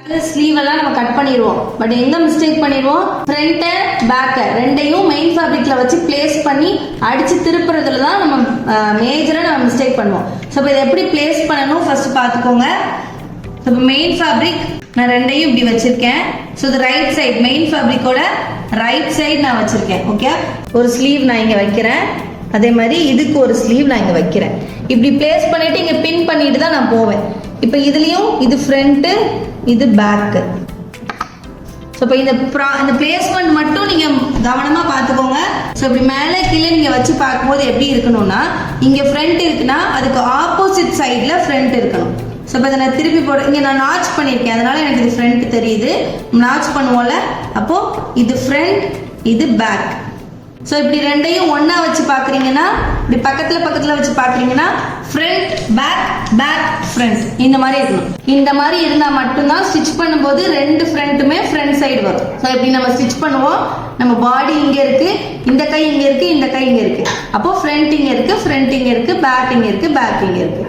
Sleeve எல்லாம் நம்ம cut பண்ணிடுவோம். பட் எங்க மிஸ்டேக் பண்ணிடுவோம், ஃப்ரண்ட் பேக் ரெண்டையும் மெயின் ஃபேப்ரிக்ல வச்சு பிளேஸ் பண்ணி அடிச்சு திருப்புறதுல தான் நம்ம மேஜரா நம்ம மிஸ்டேக் பண்ணுவோம். ஸோ இப்போ இதை எப்படி பிளேஸ் பண்ணணும் ஃபர்ஸ்ட் பார்த்துக்கோங்க. இப்போ மெயின் ஃபேப்ரிக் நான் ரெண்டையும் இப்படி வச்சிருக்கேன். ஸோ இது ரைட் சைடு, மெயின் ஃபேப்ரிக்கோட ரைட் சைடு நான் வச்சிருக்கேன். ஓகே, ஒரு ஸ்லீவ் நான் இங்க வைக்கிறேன், அதே மாதிரி இதுக்கு ஒரு ஸ்லீவ் நான் இங்க வைக்கிறேன். இப்படி பிளேஸ் பண்ணிட்டு இங்க பின் பண்ணிட்டு தான் நான் போவேன். இப்போ இதுலயும் இது ஃப்ரண்ட், இது பேக். ஸோ இப்போ இந்த பிளேஸ்மெண்ட் மட்டும் நீங்க கவனமா பார்த்துக்கோங்க. ஸோ இப்படி மேலே கீழே நீங்க வச்சு பார்க்கும்போது எப்படி இருக்கணும்னா, இங்க ஃப்ரண்ட் இருக்குன்னா அதுக்கு ஆப்போசிட் சைட்ல ஃப்ரண்ட் இருக்கணும். ஸோ இப்போ இதை நான் திருப்பி போட, இங்கே நான் நாச் பண்ணியிருக்கேன், அதனால எனக்கு இது ஃப்ரண்ட் தெரியுது. நாச் பண்ணுவோம்ல, அப்போ இது ஃப்ரண்ட், இது பேக். ஸோ இப்படி ரெண்டையும் ஒன்னா வச்சு பார்க்குறீங்கன்னா, இப்படி பக்கத்தில் வச்சு பார்க்குறீங்கன்னா ஃப்ரண்ட் பேக், பேக் ஃப்ரண்ட், இந்த மாதிரி இருக்கணும். இந்த மாதிரி இருந்தால் மட்டும்தான் ஸ்டிச் பண்ணும்போது ரெண்டு ஃப்ரண்ட்டுமே ஃப்ரண்ட் சைடு வரும். ஸோ இப்படி நம்ம ஸ்டிச் பண்ணுவோம், நம்ம பாடி இங்கே இருக்கு, இந்த கை இங்கே இருக்கு, இந்த கை இங்கே இருக்கு, அப்போ ஃப்ரண்ட் இங்கே இருக்கு, ஃப்ரண்ட் இங்கே இருக்கு, பேக் இங்கே இருக்கு, பேக் இங்கே இருக்கு.